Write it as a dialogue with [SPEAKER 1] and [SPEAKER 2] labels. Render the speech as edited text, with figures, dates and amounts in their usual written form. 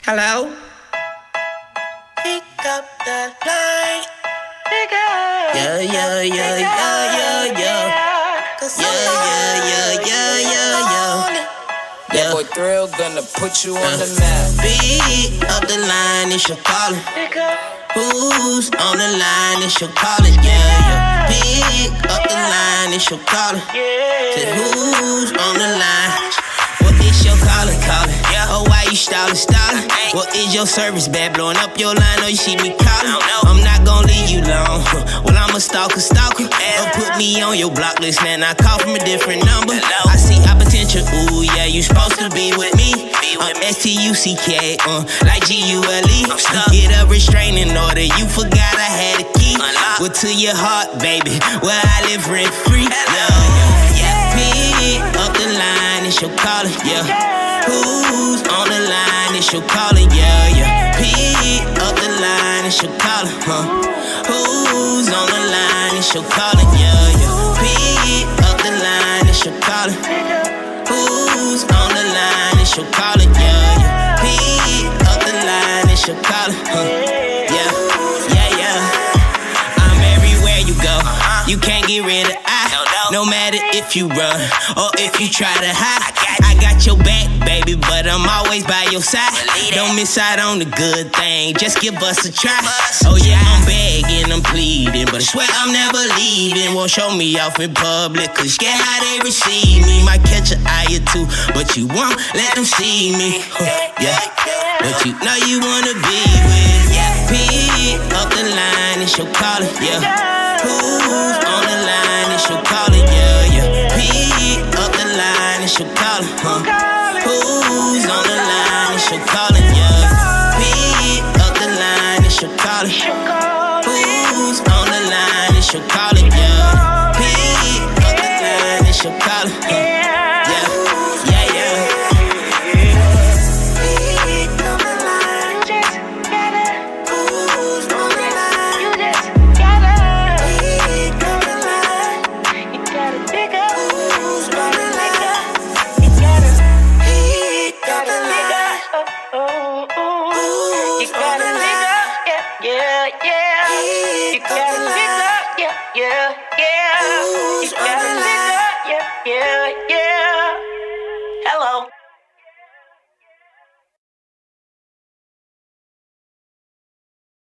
[SPEAKER 1] Hello?
[SPEAKER 2] Pick up the line. Pick up.
[SPEAKER 1] Yeah, yeah, yeah, yeah, yeah, yeah.
[SPEAKER 2] Cause
[SPEAKER 1] Yeah, yeah, yeah, yeah, yeah, yeah.
[SPEAKER 3] That boy Thrill gonna put you on the map.
[SPEAKER 1] Beat up the line, it's your calling.
[SPEAKER 2] Pick up.
[SPEAKER 1] Who's on the line, it's your calling. Yeah, yeah. Pick up the line, it's your calling. Said who's on the line? What is your calling? Oh, why you stalling? What is your service bad? Blowing up your line, oh, you see me calling? I'm not gonna leave you long. Well, I'm a stalker. Don't put me on your block list, man. I call from a different number. I see our potential. Ooh, yeah, you supposed to be with me. I'm S-T-U-C-K, like G-U-L-E. Get a restraining order. You forgot I had a key. Well, to your heart, baby, where I live rent free. Yeah. Pick up the line, it's your calling, yeah. Who's on the line, it's your calling, yeah, yeah. Pick up the line, it's your calling, Who's on the line, it's your calling, yeah, yeah. Pick up the line, it's your calling. Who's on the line, it's your calling, yeah, yeah. Pick up the line, it's your calling, yeah, yeah, yeah. I'm everywhere you go, you can't get rid of no matter if you run or if you try to hide. I got your back, baby, but I'm always by your side. Don't miss out on the good thing, just give us a try. Oh yeah, I'm begging, I'm pleading, but I swear I'm never leaving. Won't show me off in public, cause scared how they receive me. Might catch an eye or two, but you won't let them see me. Yeah, but you know you wanna be with. Pick up the line, it's your calling, yeah. Who's on the line, it's your calling, yeah, yeah. Pick up the line, it's your calling, Who's on the line, it's your calling, yeah. Pick up the line, it's your calling. Who's on the line, it's your calling, yeah. Pick up the line, it's your calling, yeah, yeah, yeah.
[SPEAKER 2] Yeah.